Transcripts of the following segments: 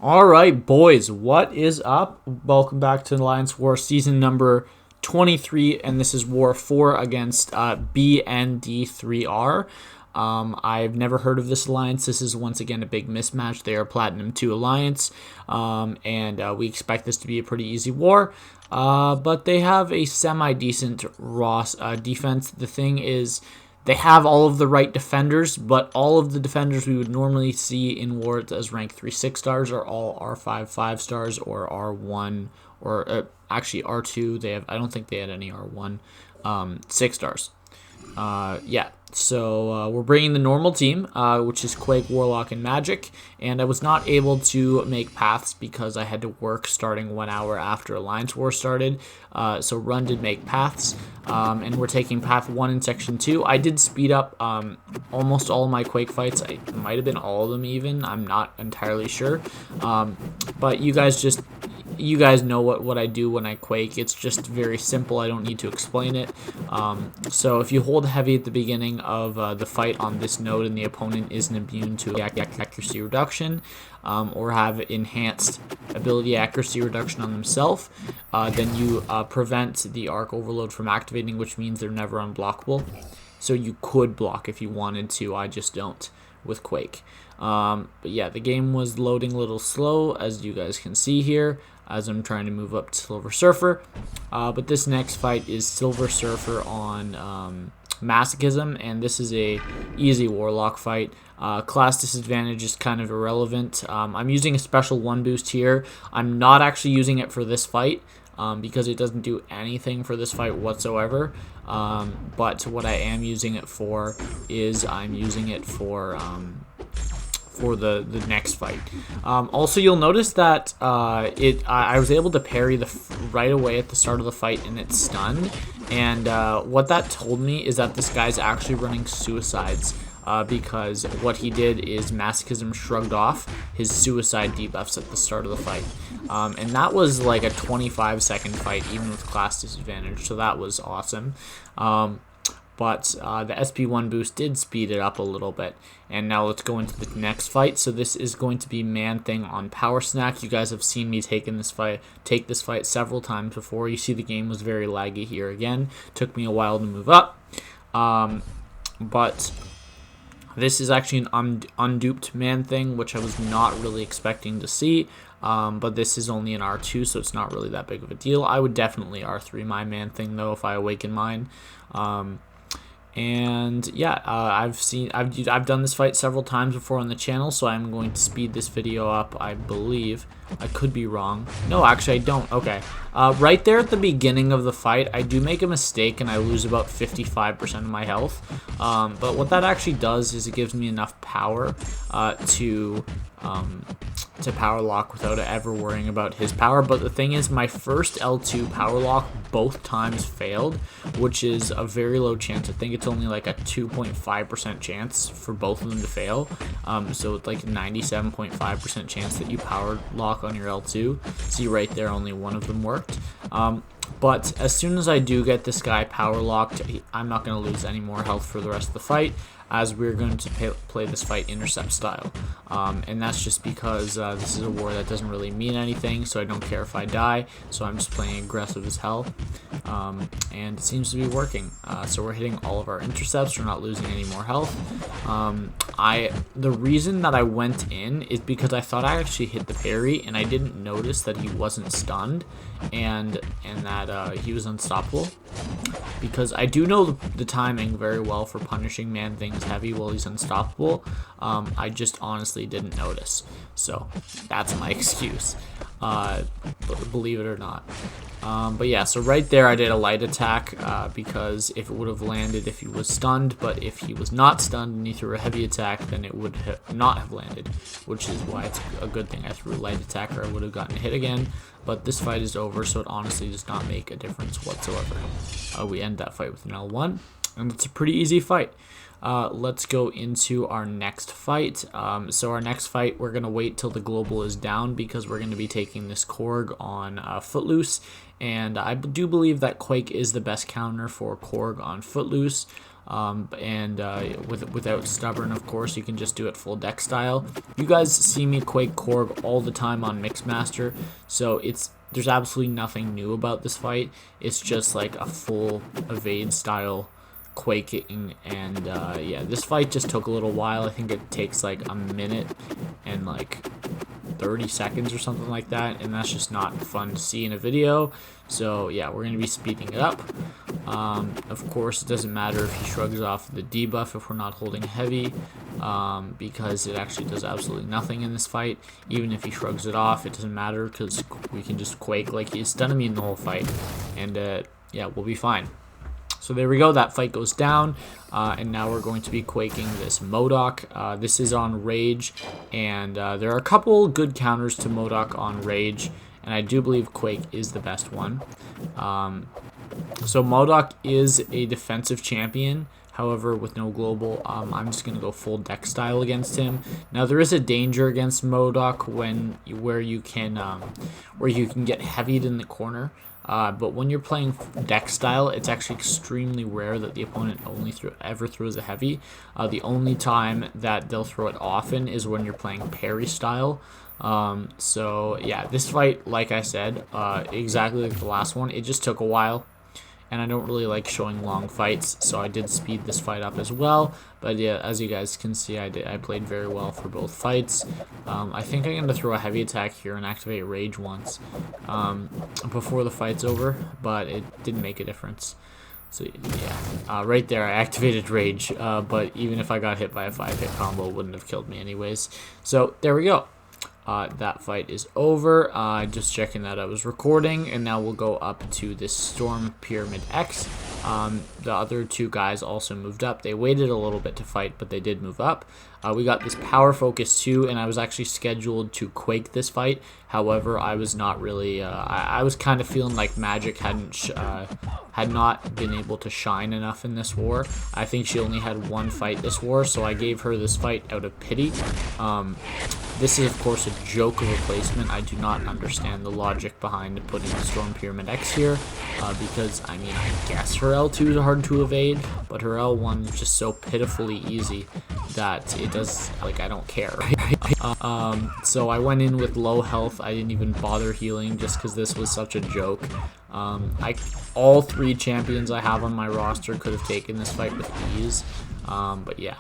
All right, boys, what is up? Welcome back to Alliance War season number 23, and this is War 4 against BND3R. I've never heard of this alliance. This is once again a big mismatch. They are Platinum 2 Alliance, and we expect this to be a pretty easy war. But they have a semi-decent Ross defense. The thing is, they have all of the right defenders, but all of the defenders we would normally see in wars as rank 3 6-stars are all R5 5-stars or R1 or actually R2. They have. I don't think they had any R1 6-stars. Yeah, so we're bringing the normal team, which is Quake, Warlock, and Magic, and I was not able to make paths because I had to work starting 1 hour after Alliance War started, so Run did make paths, and we're taking Path 1 in Section 2. I did speed up almost all of my Quake fights. It might have been all of them even, I'm not entirely sure, but you guys know what I do when I Quake. It's just very simple. I don't need to explain it. So if you hold heavy at the beginning of the fight on this node and the opponent isn't immune to accuracy reduction or have enhanced ability accuracy reduction on themselves, then you prevent the arc overload from activating, which means they're never unblockable. So you could block if you wanted to. I just don't with Quake. But yeah, the game was loading a little slow, as you guys can see here, as I'm trying to move up to Silver Surfer. But this next fight is Silver Surfer on Masochism, and this is a easy Warlock fight. Class disadvantage is kind of irrelevant. I'm using a special 1 boost here. I'm not actually using it for this fight because it doesn't do anything for this fight whatsoever. But what I am using it for is I'm using it for the next fight. Also, you'll notice that I was able to parry right away at the start of the fight, and it's stunned. And what that told me is that this guy's actually running suicides. Because what he did is Masochism shrugged off his suicide debuffs at the start of the fight. And that was like a 25-second fight, even with class disadvantage, so that was awesome. But the SP1 boost did speed it up a little bit. And now let's go into the next fight. So this is going to be Man-Thing on Power Snack. You guys have seen me take this fight several times before. You see the game was very laggy here again. Took me a while to move up. But this is actually an unduped Man-Thing, which I was not really expecting to see. But this is only an R2, so it's not really that big of a deal. I would definitely R3 my Man-Thing, though, if I awaken mine. And yeah, I've done this fight several times before on the channel, so I'm going to speed this video up. I believe I could be wrong. No, actually I don't. Okay, right there at the beginning of the fight, I do make a mistake and I lose about 55% of my health. But what that actually does is it gives me enough power to power lock without ever worrying about his power. But the thing is, my first L2 power lock both times failed, which is a very low chance. I think it's only like a 2.5% chance for both of them to fail. So it's like 97.5% chance that you power lock on your L2. See right there, only one of them worked. But as soon as I do get this guy power locked, I'm not going to lose any more health for the rest of the fight, as we're going to play this fight intercept style. And that's just because this is a war that doesn't really mean anything, so I don't care if I die, so I'm just playing aggressive as hell. And it seems to be working. So we're hitting all of our intercepts, we're not losing any more health. The reason that I went in is because I thought I actually hit the parry, and I didn't notice that he wasn't stunned, and that he was unstoppable. Because I do know the timing very well for punishing Man-Things heavy while he's unstoppable. I just honestly didn't notice. So that's my excuse, believe it or not. But yeah, so right there I did a light attack because if it would have landed if he was stunned, but if he was not stunned and he threw a heavy attack, then it would not have landed, which is why it's a good thing I threw a light attack, or I would have gotten hit again. But this fight is over, so it honestly does not make a difference whatsoever. We end that fight with an L1, and it's a pretty easy fight. Let's go into our next fight. So our next fight, we're going to wait till the global is down because we're going to be taking this Korg on Footloose. And I do believe that Quake is the best counter for Korg on Footloose. Without stubborn, of course, you can just do it full deck style. You guys see me Quake Korg all the time on Mixmaster, so there's absolutely nothing new about this fight. It's just like a full evade style quaking, and yeah, this fight just took a little while. I think it takes like a minute and like 30 seconds or something like that, and that's just not fun to see in a video. So yeah, we're going to be speeding it up. Of course, it doesn't matter if he shrugs off the debuff if we're not holding heavy, because it actually does absolutely nothing in this fight. Even if he shrugs it off, it doesn't matter because we can just quake like he's stun immune the whole fight, and yeah, we'll be fine. So there we go, that fight goes down, and now we're going to be quaking this MODOK. This is on Rage, and there are a couple good counters to MODOK on Rage, and I do believe Quake is the best one. So MODOK is a defensive champion, however with no global. I'm just going to go full deck style against him. Now there is a danger against MODOK where you can get heavied in the corner. But when you're playing deck style, it's actually extremely rare that the opponent ever throws a heavy. The only time that they'll throw it often is when you're playing parry style. So yeah, this fight, like I said, exactly like the last one, it just took a while. And I don't really like showing long fights, so I did speed this fight up as well. But yeah, as you guys can see, I played very well for both fights. I think I'm going to throw a heavy attack here and activate Rage once before the fight's over, but it didn't make a difference. So yeah, right there I activated Rage, but even if I got hit by a 5-hit combo, it wouldn't have killed me anyways. So there we go. That fight is over. Just checking that I was recording, and now we'll go up to this Storm Pyramid X. The other two guys also moved up. They waited a little bit to fight, but they did move up. We got this Power Focus 2, and I was actually scheduled to Quake this fight. However, I was not really, I was kind of feeling like Magic had not been able to shine enough in this war. I think she only had one fight this war, so I gave her this fight out of pity. This is, of course, a joke of a placement. I do not understand the logic behind putting the Storm Pyramid X here, because, I mean, I guess her L2 is hard to evade, but her L1 is just so pitifully easy that it does, like, I don't care. So I went in with low health. I didn't even bother healing just because this was such a joke. All three champions I have on my roster could have taken this fight with ease, but yeah,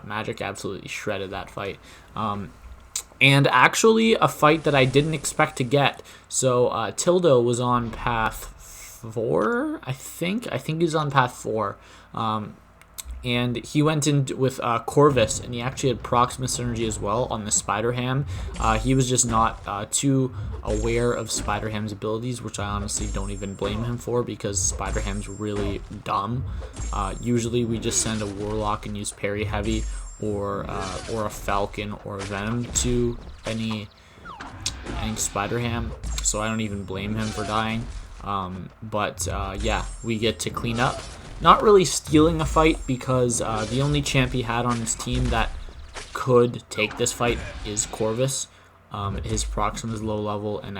Magic absolutely shredded that fight. And actually a fight that I didn't expect to get. So Tildo was on path 4, I think he's on path 4. And he went in with Corvus, and he actually had Proxima Synergy as well on the Spider-Ham. He was just not too aware of Spider-Ham's abilities, which I honestly don't even blame him for, because Spider-Ham's really dumb. Usually we just send a Warlock and use Parry Heavy, or a Falcon or a Venom to any Spider-Ham, so I don't even blame him for dying. Yeah, we get to clean up. Not really stealing a fight, because the only champ he had on his team that could take this fight is Corvus. His Proxima is low level, and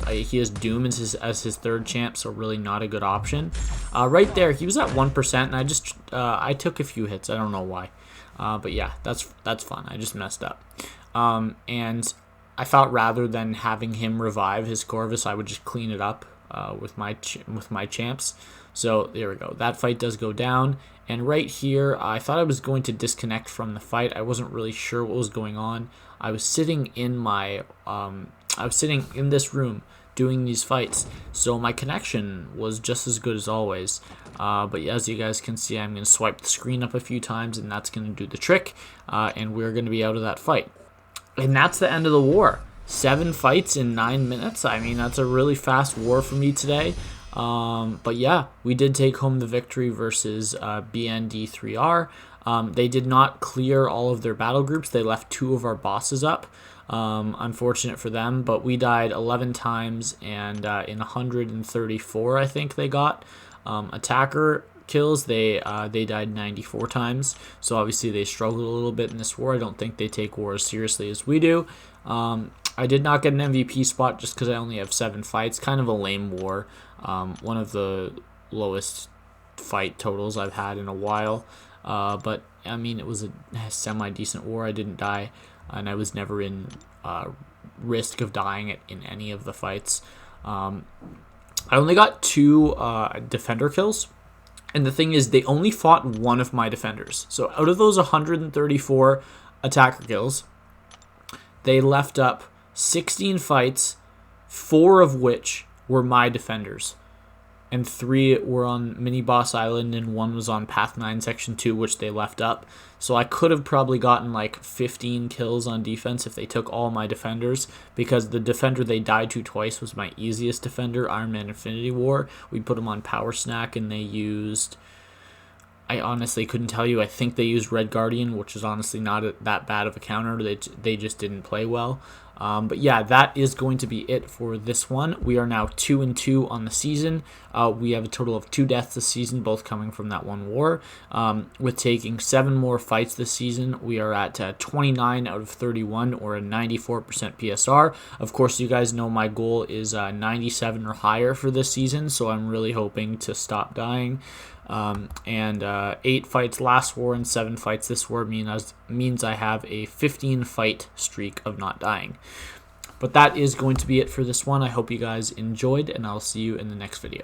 he has Doom as his third champ, so really not a good option. Right there, he was at 1%, and I took a few hits. I don't know why. But yeah, that's fun. I just messed up. And I thought rather than having him revive his Corvus, I would just clean it up with my champs. So there we go. That fight does go down. And right here, I thought I was going to disconnect from the fight. I wasn't really sure what was going on. I was sitting in this room doing these fights, so my connection was just as good as always. But as you guys can see, I'm going to swipe the screen up a few times, and that's going to do the trick, and we're going to be out of that fight. And that's the end of the war. 7 fights in 9 minutes. I mean, that's a really fast war for me today. But yeah, we did take home the victory versus BND3R. They did not clear all of their battle groups. They left 2 of our bosses up. Unfortunate for them, but we died 11 times, and in 134, I think they got attacker kills. They died 94 times, so obviously they struggled a little bit in this war. I don't think they take war as seriously as we do. I did not get an MVP spot just because I only have 7 fights. Kind of a lame war. One of the lowest fight totals I've had in a while. But I mean, it was a semi-decent war. I didn't die, and I was never in risk of dying in any of the fights. I only got 2 defender kills. And the thing is, they only fought one of my defenders. So out of those 134 attacker kills, they left up 16 fights, 4 of which were my defenders. And 3 were on Mini Boss Island, and 1 was on Path 9 Section 2, which they left up. So I could have probably gotten like 15 kills on defense if they took all my defenders, because the defender they died to twice was my easiest defender, Iron Man Infinity War. We put him on Power Snack, and they used... I honestly couldn't tell you. I think they used Red Guardian, which is honestly not that bad of a counter. They just didn't play well. But yeah, that is going to be it for this one. We are now 2-2 on the season. We have a total of 2 deaths this season, both coming from that one war. With taking 7 more fights this season, we are at 29 out of 31, or a 94% PSR. Of course, you guys know my goal is 97 or higher for this season, so I'm really hoping to stop dying. 8 fights last war and 7 fights this war means I have a 15 fight streak of not dying. But that is going to be it for this one. I hope you guys enjoyed, and I'll see you in the next video.